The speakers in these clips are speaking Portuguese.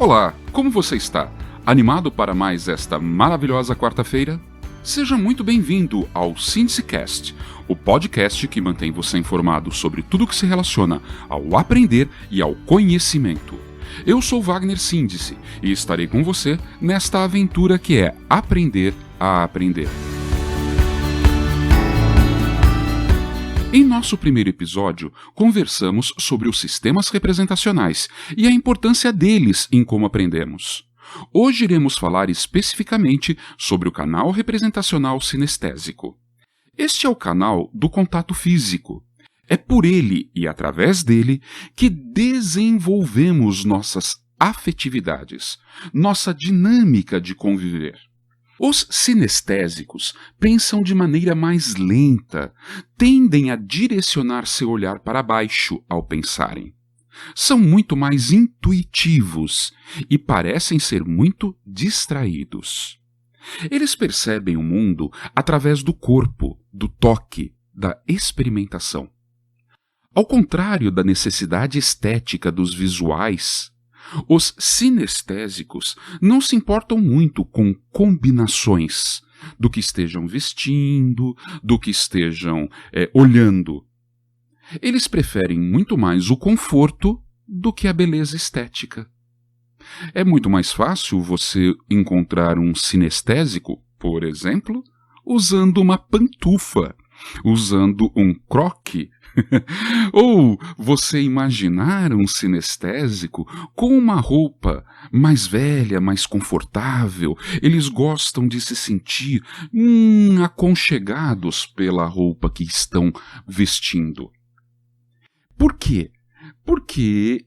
Olá, como você está? Animado para mais esta maravilhosa quarta-feira? Seja muito bem-vindo ao SíndiceCast, o podcast que mantém você informado sobre tudo que se relaciona ao aprender e ao conhecimento. Eu sou Wagner Síndice e estarei com você nesta aventura que é aprender a aprender. Em nosso primeiro episódio, conversamos sobre os sistemas representacionais e a importância deles em como aprendemos. Hoje iremos falar especificamente sobre o canal representacional sinestésico. Este é o canal do contato físico. É por ele e através dele que desenvolvemos nossas afetividades, nossa dinâmica de conviver. Os sinestésicos pensam de maneira mais lenta, tendem a direcionar seu olhar para baixo ao pensarem. São muito mais intuitivos e parecem ser muito distraídos. Eles percebem o mundo através do corpo, do toque, da experimentação. Ao contrário da necessidade estética dos visuais, os sinestésicos não se importam muito com combinações do que estejam vestindo, do que estejam olhando. Eles preferem muito mais o conforto do que a beleza estética. É muito mais fácil você encontrar um sinestésico, por exemplo, usando uma pantufa, usando um croque, ou você imaginar um sinestésico com uma roupa mais velha, mais confortável. Eles gostam de se sentir aconchegados pela roupa que estão vestindo. Por quê? Porque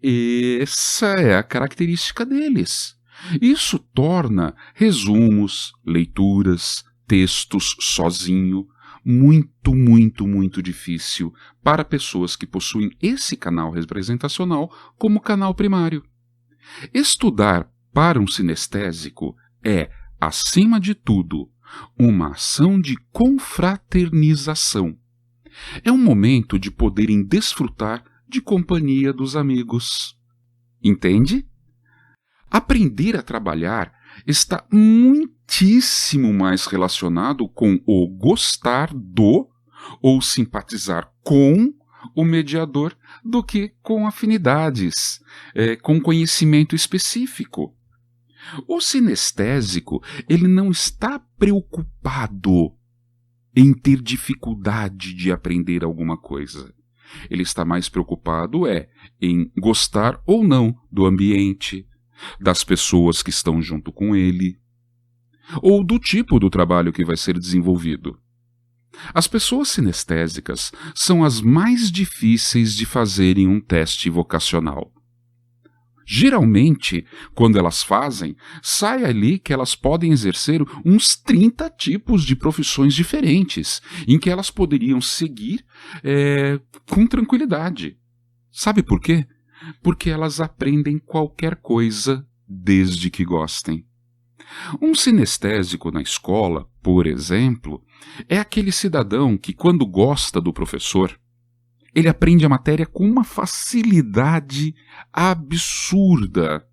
essa é a característica deles. Isso torna resumos, leituras, textos sozinho muito difícil para pessoas que possuem esse canal representacional como canal primário. Estudar para um sinestésico é, acima de tudo, uma ação de confraternização. É um momento de poderem desfrutar de companhia dos amigos. Entende? Aprender a trabalhar está muitíssimo mais relacionado com o gostar do ou simpatizar com o mediador do que com afinidades, com conhecimento específico. O sinestésico, ele não está preocupado em ter dificuldade de aprender alguma coisa. Ele está mais preocupado em gostar ou não do ambiente, das pessoas que estão junto com ele, ou do tipo do trabalho que vai ser desenvolvido. As pessoas sinestésicas são as mais difíceis de fazerem um teste vocacional. Geralmente, quando elas fazem, sai ali que elas podem exercer uns 30 tipos de profissões diferentes, em que elas poderiam seguir com tranquilidade. Sabe por quê? Porque elas aprendem qualquer coisa desde que gostem. Um sinestésico na escola, por exemplo, é aquele cidadão que, quando gosta do professor, ele aprende a matéria com uma facilidade absurda.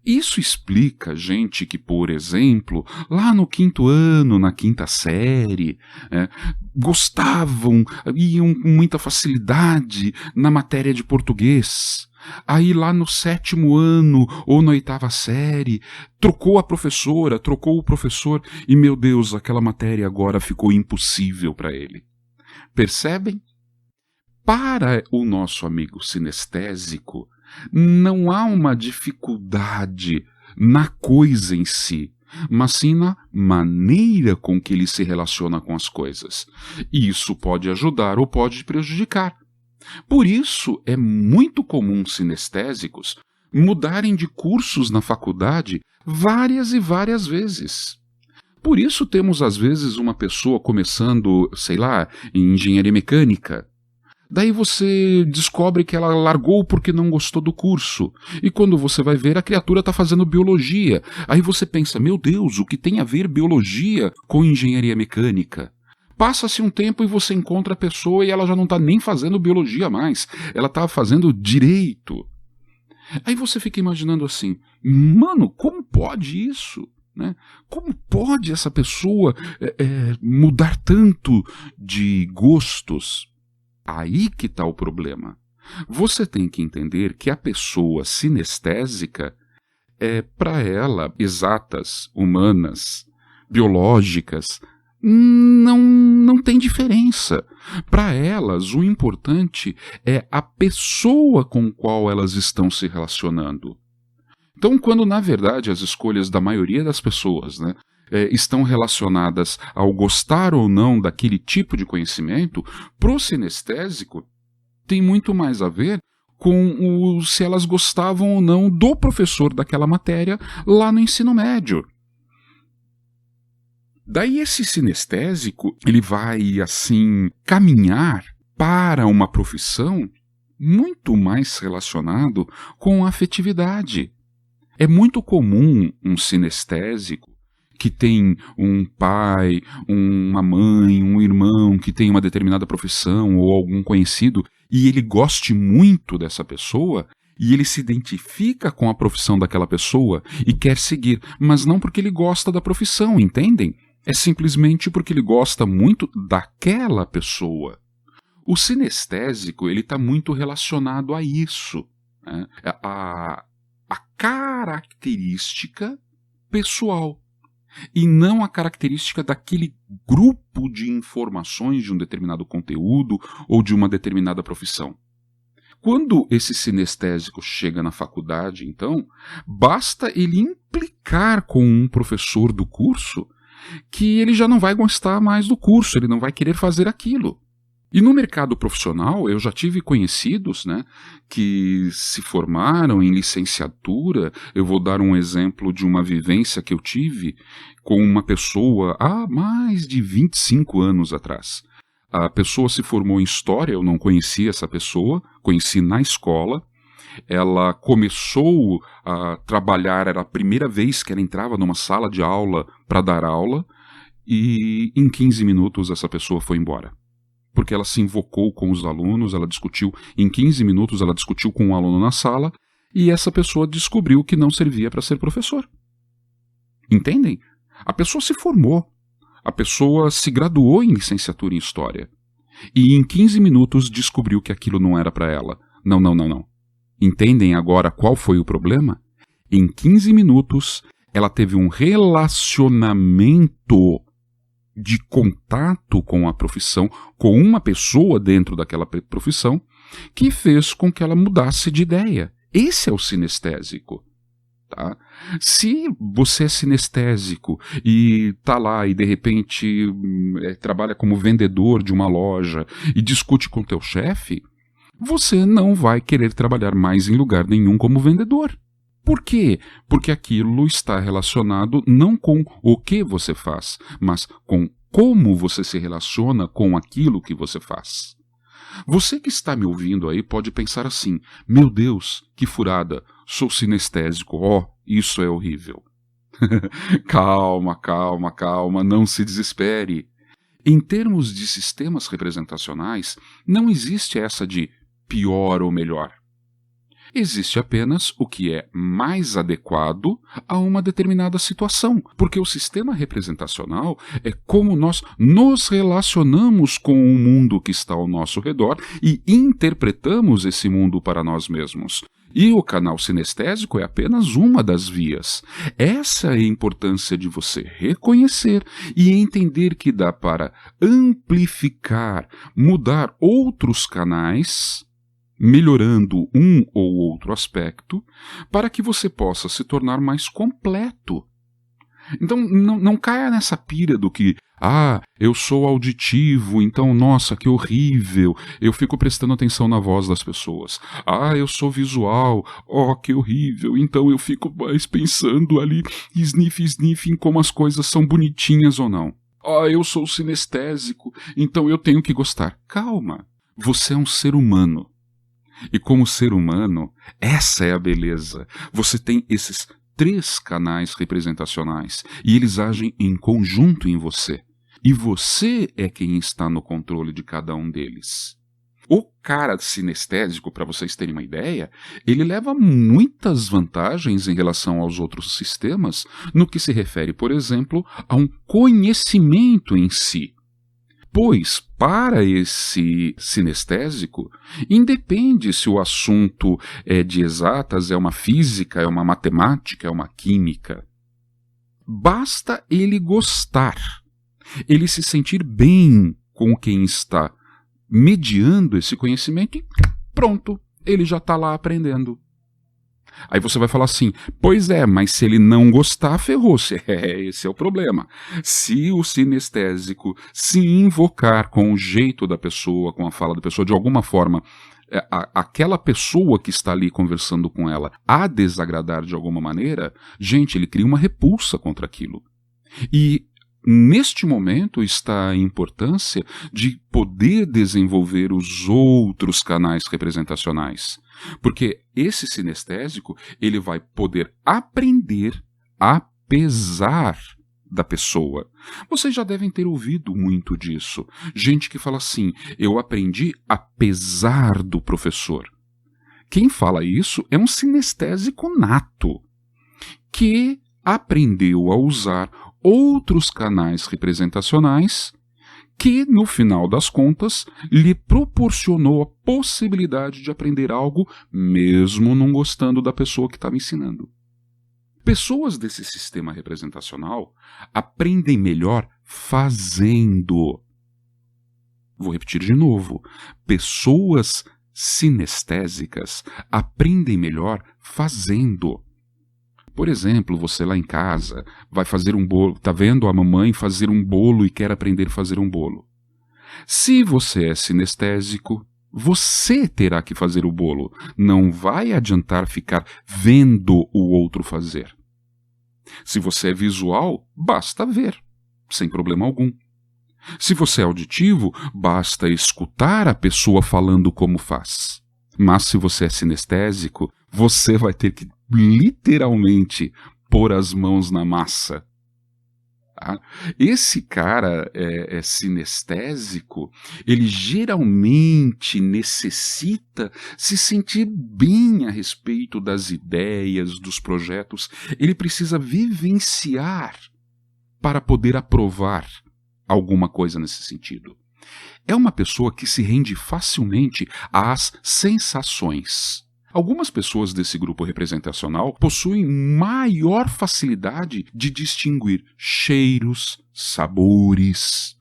Isso explica gente que, por exemplo, lá no 5º ano, na 5ª série, gostavam, iam com muita facilidade na matéria de português. Aí lá no 7º ano ou na 8ª série, trocou a professora, trocou o professor e, meu Deus, aquela matéria agora ficou impossível para ele. Percebem? Para o nosso amigo sinestésico, não há uma dificuldade na coisa em si, mas sim na maneira com que ele se relaciona com as coisas. E isso pode ajudar ou pode prejudicar. Por isso, é muito comum sinestésicos mudarem de cursos na faculdade várias e várias vezes. Por isso temos, às vezes, uma pessoa começando, em engenharia mecânica. Daí você descobre que ela largou porque não gostou do curso. E quando você vai ver, a criatura está fazendo biologia. Aí você pensa, meu Deus, o que tem a ver biologia com engenharia mecânica? Passa-se um tempo e você encontra a pessoa e ela já não está nem fazendo biologia mais. Ela está fazendo direito. Aí você fica imaginando assim, mano, como pode isso? Né? Como pode essa pessoa mudar tanto de gostos? Aí que está o problema. Você tem que entender que a pessoa sinestésica para ela, exatas, humanas, biológicas, não tem diferença. Para elas, o importante é a pessoa com qual elas estão se relacionando. Então, quando na verdade as escolhas da maioria das pessoas, né, estão relacionadas ao gostar ou não daquele tipo de conhecimento, pro sinestésico tem muito mais a ver com se elas gostavam ou não do professor daquela matéria lá no ensino médio. Daí esse sinestésico, ele vai, assim, caminhar para uma profissão muito mais relacionado com a afetividade. É muito comum um sinestésico que tem um pai, uma mãe, um irmão que tem uma determinada profissão ou algum conhecido e ele goste muito dessa pessoa e ele se identifica com a profissão daquela pessoa e quer seguir, mas não porque ele gosta da profissão, entendem? É simplesmente porque ele gosta muito daquela pessoa. O sinestésico ele está muito relacionado a isso, né? A característica pessoal e não a característica daquele grupo de informações de um determinado conteúdo ou de uma determinada profissão. Quando esse sinestésico chega na faculdade, então, basta ele implicar com um professor do curso que ele já não vai gostar mais do curso, ele não vai querer fazer aquilo. E no mercado profissional, eu já tive conhecidos, né, que se formaram em licenciatura. Eu vou dar um exemplo de uma vivência que eu tive com uma pessoa há mais de 25 anos atrás. A pessoa se formou em História, eu não conhecia essa pessoa, conheci na escola. Ela começou a trabalhar, era a primeira vez que ela entrava numa sala de aula para dar aula, e em 15 minutos essa pessoa foi embora. Porque ela se invocou com os alunos, ela discutiu, em 15 minutos ela discutiu com um aluno na sala, e essa pessoa descobriu que não servia para ser professor. Entendem? A pessoa se formou, a pessoa se graduou em licenciatura em História, e em 15 minutos descobriu que aquilo não era para ela. Não. Entendem agora qual foi o problema? Em 15 minutos, ela teve um relacionamento de contato com a profissão, com uma pessoa dentro daquela profissão, que fez com que ela mudasse de ideia. Esse é o sinestésico. Tá? Se você é sinestésico e tá lá e de repente trabalha como vendedor de uma loja e discute com teu chefe, você não vai querer trabalhar mais em lugar nenhum como vendedor. Por quê? Porque aquilo está relacionado não com o que você faz, mas com como você se relaciona com aquilo que você faz. Você que está me ouvindo aí pode pensar assim: meu Deus, que furada, sou sinestésico, isso é horrível. Calma, não se desespere. Em termos de sistemas representacionais, não existe essa de pior ou melhor. Existe apenas o que é mais adequado a uma determinada situação, porque o sistema representacional é como nós nos relacionamos com o mundo que está ao nosso redor e interpretamos esse mundo para nós mesmos. E o canal sinestésico é apenas uma das vias. Essa é a importância de você reconhecer e entender que dá para amplificar, mudar outros canais, melhorando um ou outro aspecto, para que você possa se tornar mais completo. Então não caia nessa pira do que, eu sou auditivo, então, nossa, que horrível, eu fico prestando atenção na voz das pessoas. Eu sou visual, que horrível, então eu fico mais pensando ali, sniff, em como as coisas são bonitinhas ou não. Eu sou sinestésico, então eu tenho que gostar. Calma, você é um ser humano. E como ser humano, essa é a beleza. Você tem esses 3 canais representacionais e eles agem em conjunto em você. E você é quem está no controle de cada um deles. O cara sinestésico, para vocês terem uma ideia, ele leva muitas vantagens em relação aos outros sistemas no que se refere, por exemplo, a um conhecimento em si. Pois, para esse sinestésico, independe se o assunto é de exatas, é uma física, é uma matemática, é uma química. Basta ele gostar, ele se sentir bem com quem está mediando esse conhecimento e pronto, ele já está lá aprendendo. Aí você vai falar assim, pois é, mas se ele não gostar, ferrou-se. Esse é o problema. Se o sinestésico se invocar com o jeito da pessoa, com a fala da pessoa, de alguma forma, aquela pessoa que está ali conversando com ela a desagradar de alguma maneira, gente, ele cria uma repulsa contra aquilo. E neste momento está a importância de poder desenvolver os outros canais representacionais. Porque esse sinestésico, ele vai poder aprender apesar da pessoa. Vocês já devem ter ouvido muito disso. Gente que fala assim, eu aprendi apesar do professor. Quem fala isso é um sinestésico nato, que aprendeu a usar outros canais representacionais que, no final das contas, lhe proporcionou a possibilidade de aprender algo, mesmo não gostando da pessoa que estava ensinando. Pessoas desse sistema representacional aprendem melhor fazendo. Vou repetir de novo. Pessoas sinestésicas aprendem melhor fazendo. Por exemplo, você lá em casa vai fazer um bolo, está vendo a mamãe fazer um bolo e quer aprender a fazer um bolo. Se você é sinestésico, você terá que fazer o bolo. Não vai adiantar ficar vendo o outro fazer. Se você é visual, basta ver, sem problema algum. Se você é auditivo, basta escutar a pessoa falando como faz. Mas se você é sinestésico, você vai ter que literalmente pôr as mãos na massa. Esse cara é sinestésico, ele geralmente necessita se sentir bem a respeito das ideias, dos projetos. Ele precisa vivenciar para poder aprovar alguma coisa nesse sentido. É uma pessoa que se rende facilmente às sensações. Algumas pessoas desse grupo representacional possuem maior facilidade de distinguir cheiros, sabores,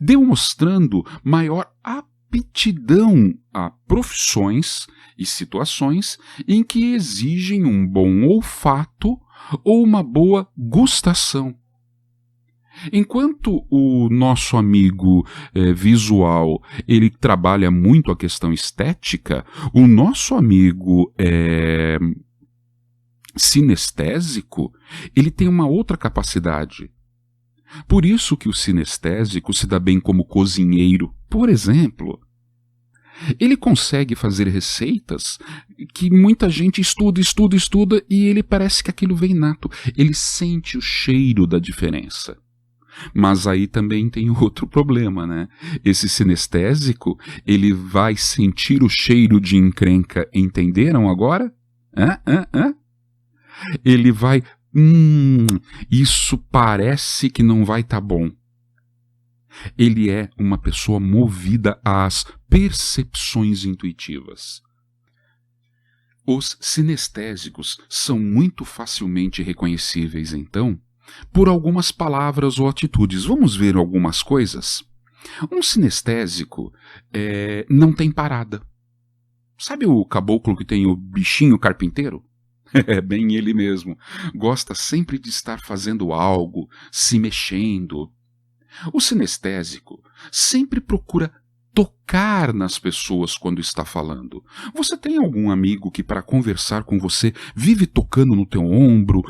demonstrando maior aptidão a profissões e situações em que exigem um bom olfato ou uma boa gustação. Enquanto o nosso amigo visual, ele trabalha muito a questão estética, o nosso amigo sinestésico, ele tem uma outra capacidade. Por isso que o sinestésico se dá bem como cozinheiro, por exemplo. Ele consegue fazer receitas que muita gente estuda e ele parece que aquilo vem nato. Ele sente o cheiro da diferença. Mas aí também tem outro problema, né? Esse sinestésico, ele vai sentir o cheiro de encrenca, entenderam agora? Ele vai, isso parece que não vai estar bom. Ele é uma pessoa movida às percepções intuitivas. Os sinestésicos são muito facilmente reconhecíveis, então, por algumas palavras ou atitudes. Vamos ver algumas coisas? Um sinestésico não tem parada. Sabe o caboclo que tem o bichinho carpinteiro? É bem ele mesmo. Gosta sempre de estar fazendo algo, se mexendo. O sinestésico sempre procura tocar nas pessoas quando está falando. Você tem algum amigo que, para conversar com você, vive tocando no teu ombro,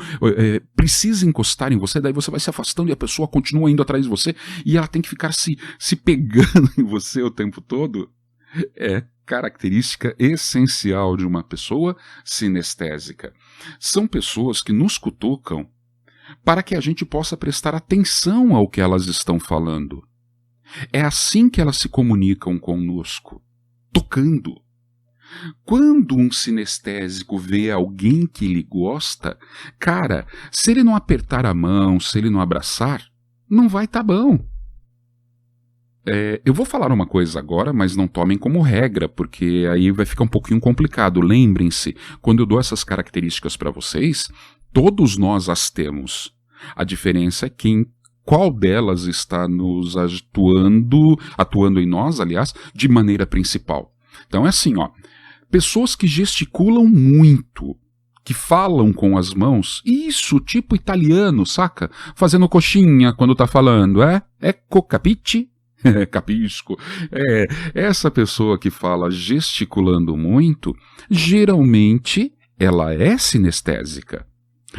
precisa encostar em você, daí você vai se afastando e a pessoa continua indo atrás de você e ela tem que ficar se pegando em você o tempo todo? É característica essencial de uma pessoa sinestésica. São pessoas que nos cutucam para que a gente possa prestar atenção ao que elas estão falando. É assim que elas se comunicam conosco. tocando. Quando um sinestésico vê alguém que ele gosta, cara, se ele não apertar a mão, se ele não abraçar, não vai tá bom. Eu vou falar uma coisa agora, mas não tomem como regra, porque aí vai ficar um pouquinho complicado. Lembrem-se, quando eu dou essas características para vocês, todos nós as temos. A diferença é qual delas está nos atuando em nós, aliás, de maneira principal. Então é assim, ó, pessoas que gesticulam muito, que falam com as mãos, isso, tipo italiano, saca? Fazendo coxinha quando tá falando, Ecco, capisci? Capisco. Essa pessoa que fala gesticulando muito, geralmente ela é sinestésica.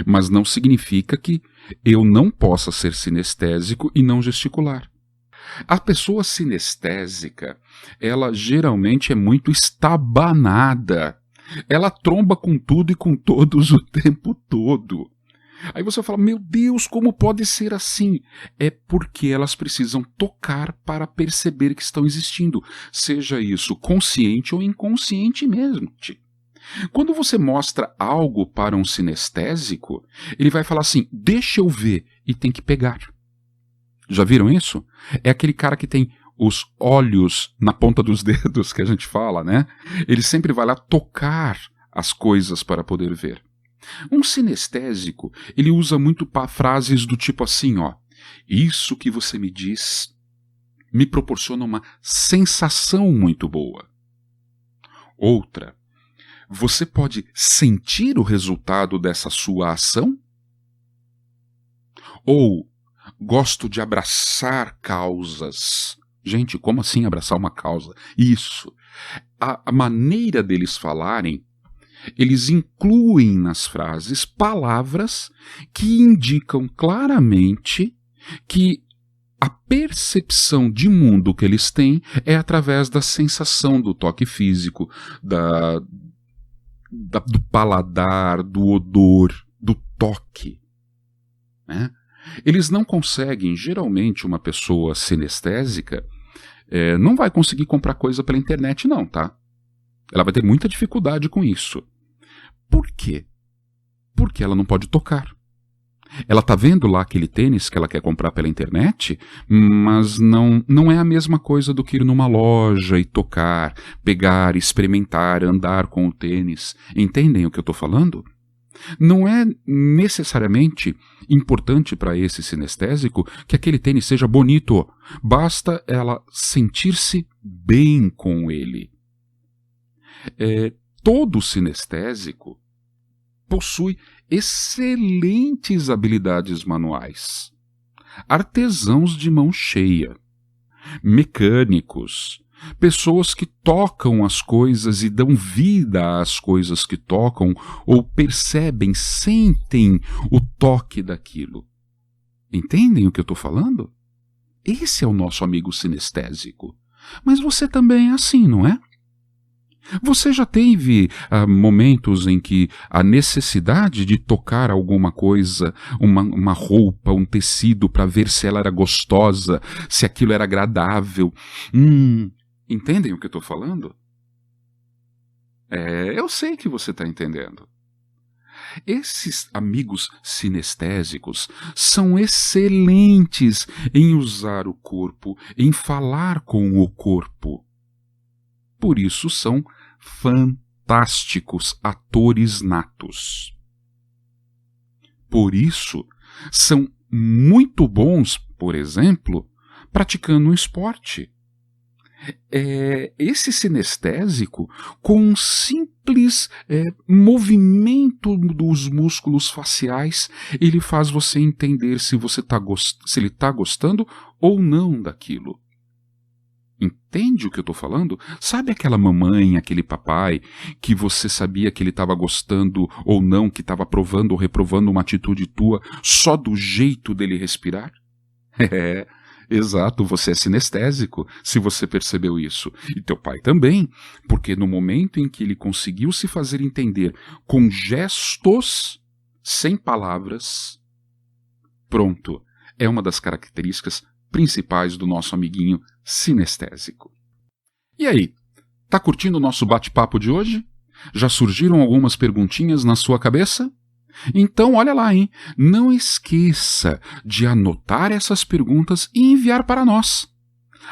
Mas não significa que eu não possa ser sinestésico e não gesticular. A pessoa sinestésica, ela geralmente é muito estabanada. Ela tromba com tudo e com todos o tempo todo. Aí você fala, meu Deus, como pode ser assim? É porque elas precisam tocar para perceber que estão existindo, seja isso consciente ou inconsciente mesmo. Quando você mostra algo para um sinestésico, ele vai falar assim, deixa eu ver, e tem que pegar. Já viram isso? É aquele cara que tem os olhos na ponta dos dedos, que a gente fala, né? Ele sempre vai lá tocar as coisas para poder ver. Um sinestésico, ele usa muito frases do tipo assim, ó, isso que você me diz me proporciona uma sensação muito boa. Outra, você pode sentir o resultado dessa sua ação? Ou, gosto de abraçar causas. Gente, como assim abraçar uma causa? Isso. A maneira deles falarem, eles incluem nas frases palavras que indicam claramente que a percepção de mundo que eles têm é através da sensação do toque físico, do paladar, do odor, do toque. Né? Eles não conseguem, geralmente uma pessoa sinestésica não vai conseguir comprar coisa pela internet não, tá? Ela vai ter muita dificuldade com isso. Por quê? Porque ela não pode tocar. Ela está vendo lá aquele tênis que ela quer comprar pela internet, mas não é a mesma coisa do que ir numa loja e tocar, pegar, experimentar, andar com o tênis. Entendem o que eu estou falando? Não é necessariamente importante para esse sinestésico que aquele tênis seja bonito. Basta ela sentir-se bem com ele. Todo sinestésico possui excelentes habilidades manuais. Artesãos de mão cheia, mecânicos, pessoas que tocam as coisas e dão vida às coisas que tocam ou percebem, sentem o toque daquilo. Entendem o que eu estou falando? Esse é o nosso amigo sinestésico. Mas você também é assim, não é? Você já teve momentos em que a necessidade de tocar alguma coisa, uma roupa, um tecido, para ver se ela era gostosa, se aquilo era agradável? Entendem o que eu estou falando? Eu sei que você está entendendo. Esses amigos sinestésicos são excelentes em usar o corpo, em falar com o corpo. Por isso são fantásticos atores natos. Por isso são muito bons, por exemplo, praticando um esporte. Esse sinestésico, com um simples movimento dos músculos faciais, ele faz você entender se ele está gostando ou não daquilo. Entende o que eu estou falando? Sabe aquela mamãe, aquele papai, que você sabia que ele estava gostando ou não, que estava aprovando ou reprovando uma atitude tua só do jeito dele respirar? Exato, você é sinestésico, se você percebeu isso. E teu pai também, porque no momento em que ele conseguiu se fazer entender com gestos, sem palavras, pronto, é uma das características principais do nosso amiguinho sinestésico. E aí, Tá curtindo o nosso bate-papo de hoje? Já surgiram algumas perguntinhas na sua cabeça? Então, olha lá, hein? Não esqueça de anotar essas perguntas e enviar para nós,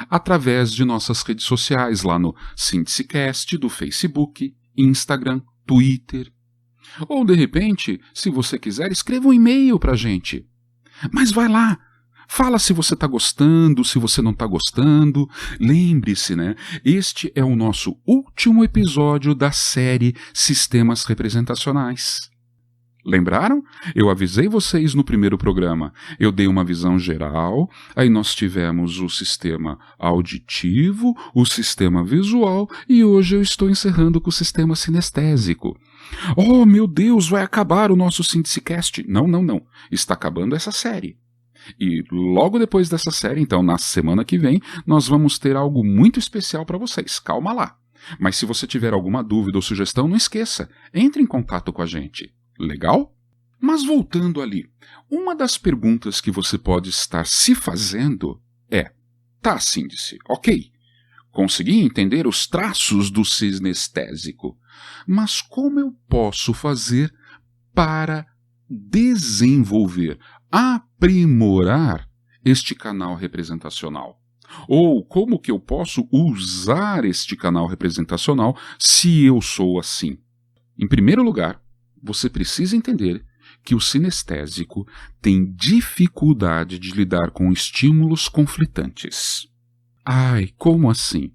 através de nossas redes sociais, lá no SíntesiCast, do Facebook, Instagram, Twitter. Ou, de repente, se você quiser, escreva um e-mail para a gente. Mas vai lá! Fala se você está gostando, se você não está gostando. Lembre-se, né? Este é o nosso último episódio da série Sistemas Representacionais. Lembraram? Eu avisei vocês no primeiro programa. Eu dei uma visão geral, aí nós tivemos o sistema auditivo, o sistema visual e hoje eu estou encerrando com o sistema sinestésico. Oh, meu Deus, vai acabar o nosso SíntesiCast. Não. Está acabando essa série. E logo depois dessa série, então na semana que vem, nós vamos ter algo muito especial para vocês. Calma lá. Mas se você tiver alguma dúvida ou sugestão, não esqueça, entre em contato com a gente. Legal? Mas voltando ali, uma das perguntas que você pode estar se fazendo é: tá, Síndice, ok, consegui entender os traços do sinestésico, mas como eu posso fazer para desenvolver, aprimorar este canal representacional? Ou como que eu posso usar este canal representacional se eu sou assim? Em primeiro lugar, você precisa entender que o sinestésico tem dificuldade de lidar com estímulos conflitantes. Ai, como assim?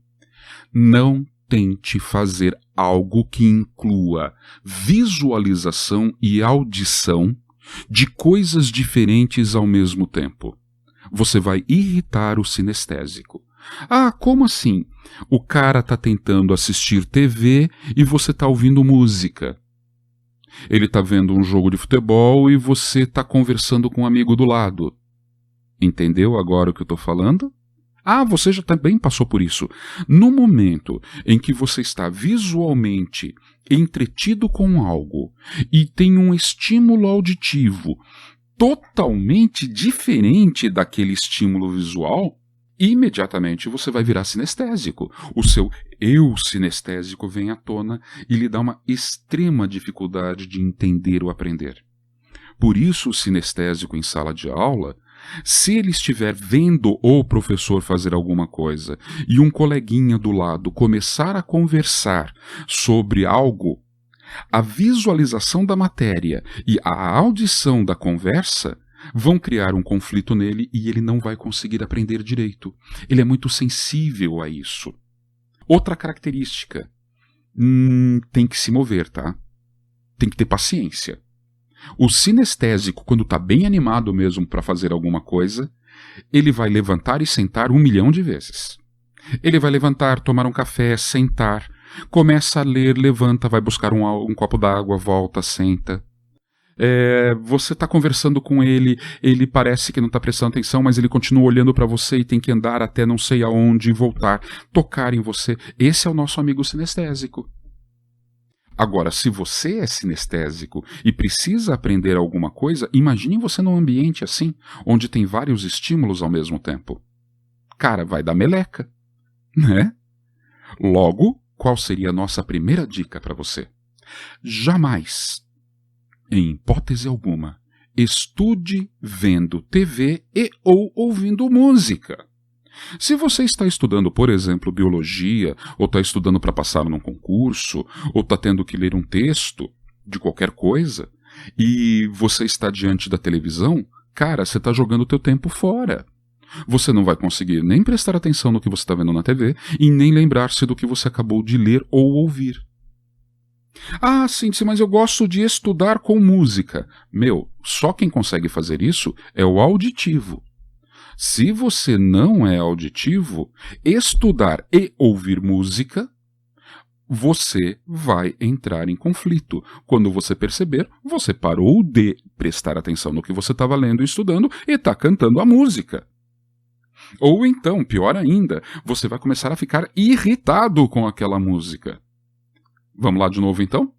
Não tente fazer algo que inclua visualização e audição de coisas diferentes ao mesmo tempo. Você vai irritar o sinestésico. Ah, como assim? O cara está tentando assistir TV e você está ouvindo música. Ele está vendo um jogo de futebol e você está conversando com um amigo do lado. Entendeu agora o que eu estou falando? Ah, você já também passou por isso. No momento em que você está visualmente entretido com algo e tem um estímulo auditivo totalmente diferente daquele estímulo visual, imediatamente você vai virar sinestésico. O seu eu sinestésico vem à tona e lhe dá uma extrema dificuldade de entender ou aprender. Por isso, o sinestésico em sala de aula, se ele estiver vendo o professor fazer alguma coisa e um coleguinha do lado começar a conversar sobre algo, a visualização da matéria e a audição da conversa vão criar um conflito nele e ele não vai conseguir aprender direito. Ele é muito sensível a isso. Outra característica, tem que se mover, tá? Tem que ter paciência. O sinestésico, quando está bem animado mesmo para fazer alguma coisa, ele vai levantar e sentar 1 milhão de vezes. Ele vai levantar, tomar um café, sentar, começa a ler, levanta, vai buscar um copo d'água, volta, senta. Você está conversando com ele, ele parece que não está prestando atenção, mas ele continua olhando para você e tem que andar até não sei aonde e voltar, tocar em você. Esse é o nosso amigo sinestésico. Agora, se você é sinestésico e precisa aprender alguma coisa, imagine você num ambiente assim, onde tem vários estímulos ao mesmo tempo. Cara, vai dar meleca, né? Logo, qual seria a nossa primeira dica para você? Jamais, em hipótese alguma, estude vendo TV e ou ouvindo música. Se você está estudando, por exemplo, biologia, ou está estudando para passar num concurso, ou está tendo que ler um texto de qualquer coisa, e você está diante da televisão, cara, você está jogando o teu tempo fora. Você não vai conseguir nem prestar atenção no que você está vendo na TV e nem lembrar-se do que você acabou de ler ou ouvir. Ah, sim, mas eu gosto de estudar com música. Só quem consegue fazer isso é o auditivo. Se você não é auditivo, estudar e ouvir música, você vai entrar em conflito. Quando você perceber, você parou de prestar atenção no que você estava lendo e estudando e está cantando a música. Ou então, pior ainda, você vai começar a ficar irritado com aquela música. Vamos lá de novo então?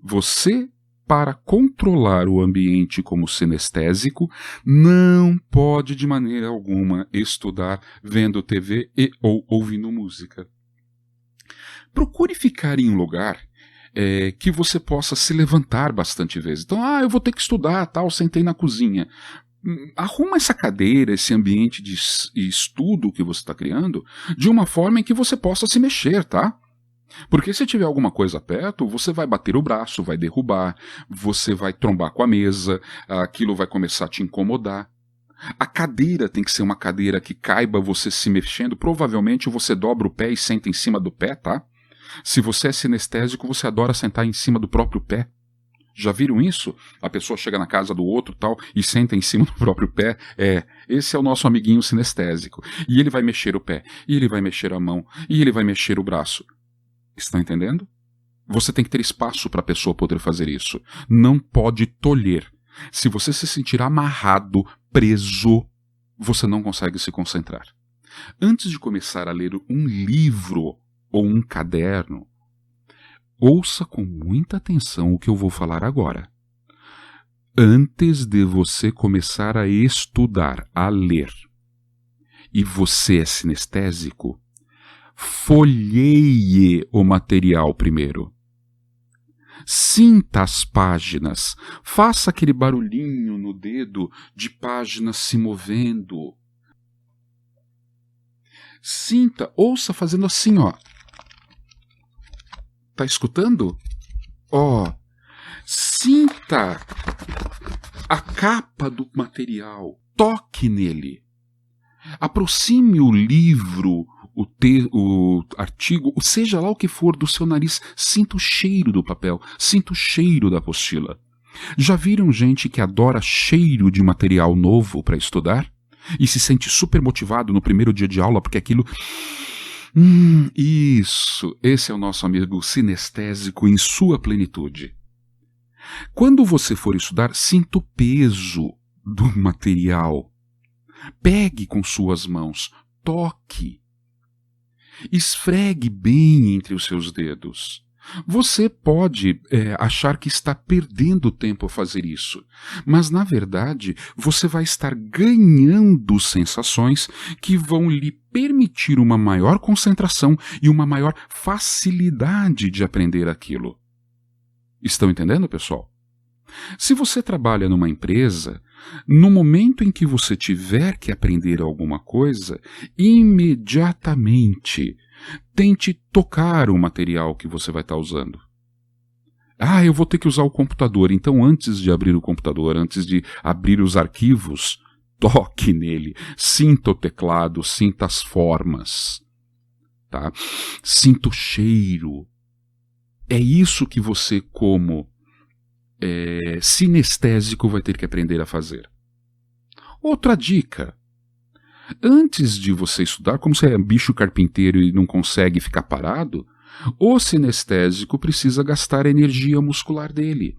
Você, para controlar o ambiente como sinestésico, não pode de maneira alguma estudar vendo TV e ou ouvindo música. Procure ficar em um lugar que você possa se levantar bastante vezes. Então, eu vou ter que estudar, tal, sentei na cozinha. Arruma essa cadeira, esse ambiente de estudo que você está criando, de uma forma em que você possa se mexer, tá? Porque se tiver alguma coisa perto, você vai bater o braço, vai derrubar, você vai trombar com a mesa, aquilo vai começar a te incomodar. A cadeira tem que ser uma cadeira que caiba você se mexendo. Provavelmente você dobra o pé e senta em cima do pé, tá? Se você é sinestésico, você adora sentar em cima do próprio pé. Já viram isso? A pessoa chega na casa do outro tal e senta em cima do próprio pé. Esse é o nosso amiguinho sinestésico. E ele vai mexer o pé, e ele vai mexer a mão, e ele vai mexer o braço. Estão entendendo? Você tem que ter espaço para a pessoa poder fazer isso. Não pode tolher. Se você se sentir amarrado, preso, você não consegue se concentrar. Antes de começar a ler um livro ou um caderno, ouça com muita atenção o que eu vou falar agora. Antes de você começar a estudar, a ler, e você é sinestésico, folheie o material primeiro. Sinta as páginas, faça aquele barulhinho no dedo de páginas se movendo. Sinta, ouça fazendo assim, ó. Tá escutando? Sinta a capa do material, toque nele. Aproxime o livro, o artigo, seja lá o que for, do seu nariz, sinta o cheiro do papel, sinta o cheiro da apostila. Já viram gente que adora cheiro de material novo para estudar? E se sente super motivado no primeiro dia de aula porque aquilo... Isso, esse é o nosso amigo sinestésico em sua plenitude. Quando você for estudar, sinta o peso do material. Pegue com suas mãos, toque. Esfregue bem entre os seus dedos. Você pode achar que está perdendo tempo a fazer isso, mas na verdade você vai estar ganhando sensações que vão lhe permitir uma maior concentração e uma maior facilidade de aprender aquilo. Estão entendendo, pessoal? Se você trabalha numa empresa, no momento em que você tiver que aprender alguma coisa, imediatamente tente tocar o material que você vai estar usando. Eu vou ter que usar o computador, então antes de abrir o computador, antes de abrir os arquivos, toque nele, sinta o teclado, sinta as formas, tá? Sinta o cheiro. É isso que você, como sinestésico, vai ter que aprender a fazer. Outra dica. Antes de você estudar, como você é bicho carpinteiro e não consegue ficar parado, o sinestésico precisa gastar a energia muscular dele.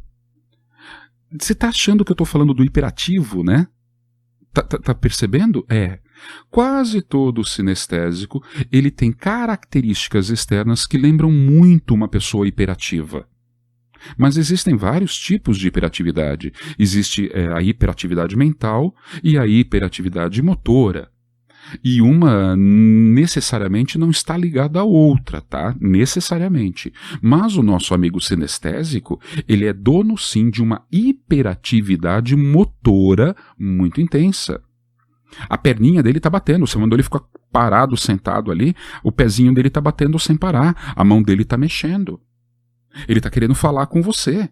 Você está achando que eu estou falando do hiperativo, né? Tá percebendo? Quase todo sinestésico ele tem características externas que lembram muito uma pessoa hiperativa. Mas existem vários tipos de hiperatividade. Existe a hiperatividade mental e a hiperatividade motora. E uma necessariamente não está ligada à outra, tá? Necessariamente. Mas o nosso amigo sinestésico, ele é dono sim de uma hiperatividade motora muito intensa. A perninha dele está batendo, você mandou ele ficar parado, sentado ali, o pezinho dele está batendo sem parar, a mão dele está mexendo. Ele está querendo falar com você.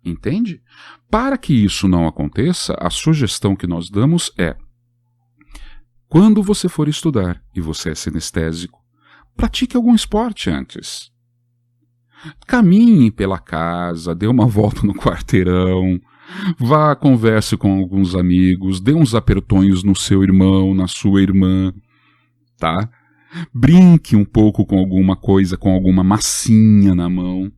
Entende? Para que isso não aconteça, a sugestão que nós damos é: quando você for estudar e você é sinestésico, pratique algum esporte antes. Caminhe pela casa, dê uma volta no quarteirão, vá, converse com alguns amigos, dê uns apertões no seu irmão, na sua irmã, tá? Brinque um pouco com alguma coisa, com alguma massinha na mão.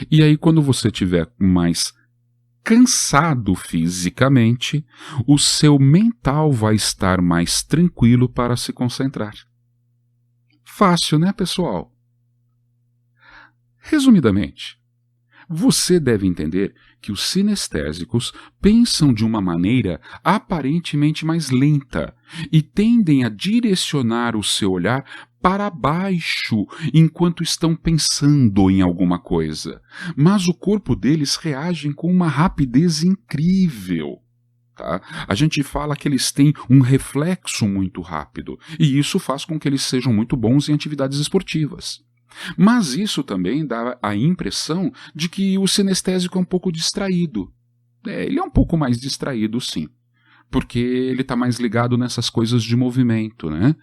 E aí, quando você estiver mais cansado fisicamente, o seu mental vai estar mais tranquilo para se concentrar. Fácil, né, pessoal? Resumidamente, você deve entender que os sinestésicos pensam de uma maneira aparentemente mais lenta e tendem a direcionar o seu olhar para baixo enquanto estão pensando em alguma coisa, mas o corpo deles reage com uma rapidez incrível. Tá? A gente fala que eles têm um reflexo muito rápido, e isso faz com que eles sejam muito bons em atividades esportivas. Mas isso também dá a impressão de que o sinestésico é um pouco distraído. Ele é um pouco mais distraído, sim, porque ele está mais ligado nessas coisas de movimento, né?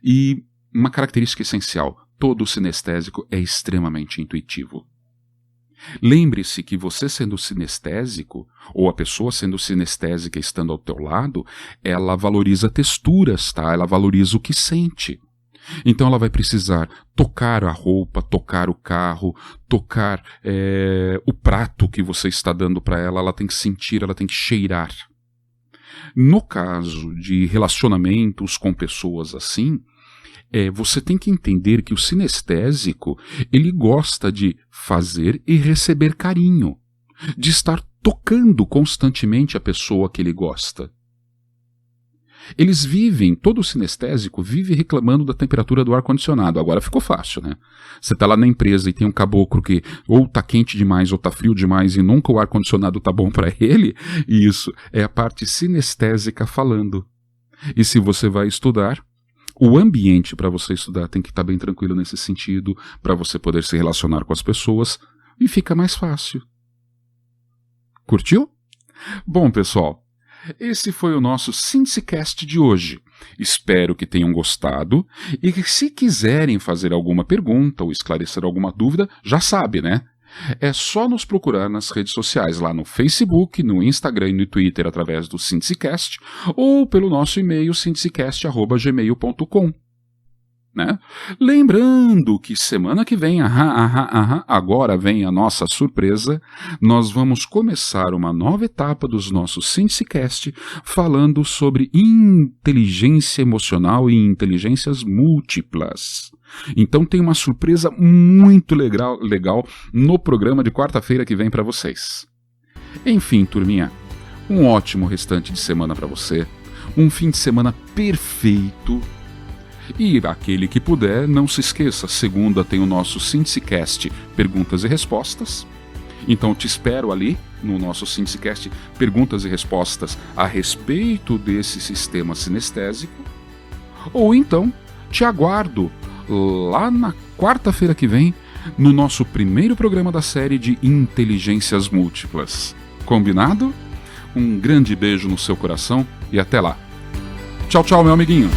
E uma característica essencial, todo sinestésico é extremamente intuitivo. Lembre-se que você sendo sinestésico, ou a pessoa sendo sinestésica estando ao teu lado, ela valoriza texturas, tá? Ela valoriza o que sente. Então ela vai precisar tocar a roupa, tocar o carro, tocar o prato que você está dando para ela, ela tem que sentir, ela tem que cheirar. No caso de relacionamentos com pessoas assim, você tem que entender que o sinestésico, ele gosta de fazer e receber carinho, de estar tocando constantemente a pessoa que ele gosta. Eles vivem, todo sinestésico vive reclamando da temperatura do ar-condicionado. Agora ficou fácil, né? Você tá lá na empresa e tem um caboclo que ou tá quente demais ou tá frio demais e nunca o ar-condicionado tá bom para ele, e isso é a parte sinestésica falando. E se você vai estudar, o ambiente para você estudar tem que estar bem tranquilo nesse sentido, para você poder se relacionar com as pessoas, e fica mais fácil. Curtiu? Bom, pessoal, esse foi o nosso SinsiCast de hoje. Espero que tenham gostado e que, se quiserem fazer alguma pergunta ou esclarecer alguma dúvida, já sabe, né? É só nos procurar nas redes sociais, lá no Facebook, no Instagram e no Twitter através do SinsiCast ou pelo nosso e-mail sinsicast@gmail.com. Né? Lembrando que semana que vem, agora vem a nossa surpresa, nós vamos começar uma nova etapa dos nossos SinsiCast falando sobre inteligência emocional e inteligências múltiplas. Então tem uma surpresa muito legal no programa de quarta-feira que vem para vocês. Enfim, turminha, um ótimo restante de semana para você, um fim de semana perfeito. E aquele que puder, não se esqueça, segunda tem o nosso SinsiCast Perguntas e Respostas. Então te espero ali no nosso SinsiCast Perguntas e Respostas a respeito desse sistema sinestésico. Ou então te aguardo lá na quarta-feira que vem no nosso primeiro programa da série de inteligências múltiplas. Combinado? Um grande beijo no seu coração e até lá. Tchau, tchau, meu amiguinho.